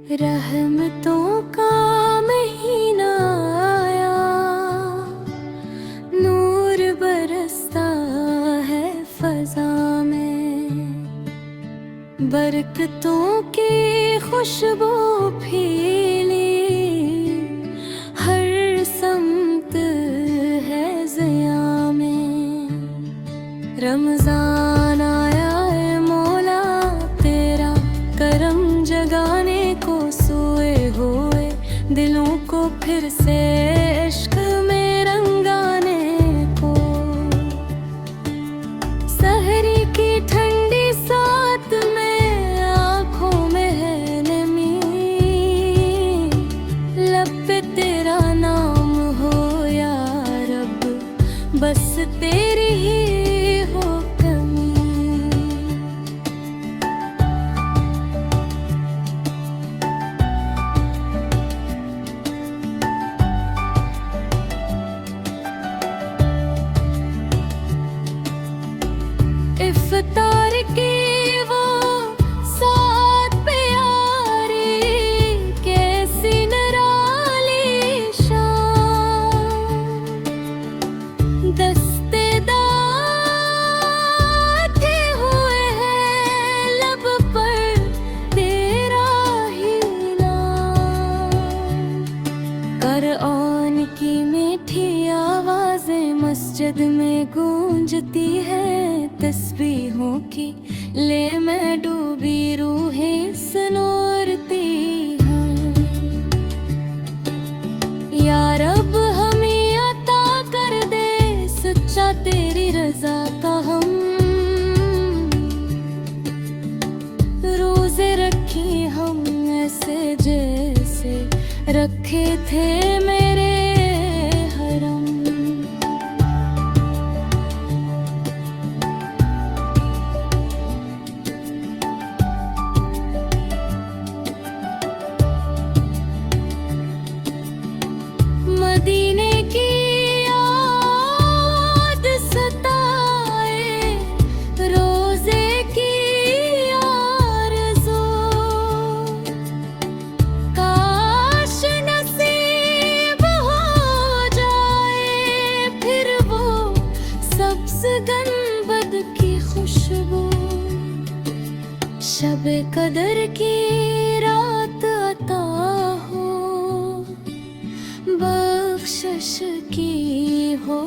रहमतों का महीना आया, नूर बरसता है फजा में, बरकतों की खुशबू फैली, हर समत है ज़िया में। रमज़ान आया है मौला तेरा, करम जगाने को सोए हुए दिलों को फिर से इश्क में रंगाने को। सहरी की ठंडी साथ में आँखों में है नमी, लब पे तेरा नाम हो या रब, बस तेरी ही हो कमी। इफ्तार की वो सात प्यारी, कैसी निराली शाम, दस्ते दाते हुए हैं लब पर तेरा ही नाम। कुरान की मीठी आवाज़ें मस्जिद में गूंजती है, तस्बीहों की ले मैं डूबी रूहें सनोरती हैं। या रब हमें अता कर दे सच्चा तेरी रजा का हम, रोजे रखी हम ऐसे जैसे रखे थे मेरे हरम। मदीने की याद सताए, रोजे की आरज़ू, काश नसीब हो जाए फिर वो सब्ज़ गंबद की खुशबू। शब कदर की रात अता हो, बख्शिश की हो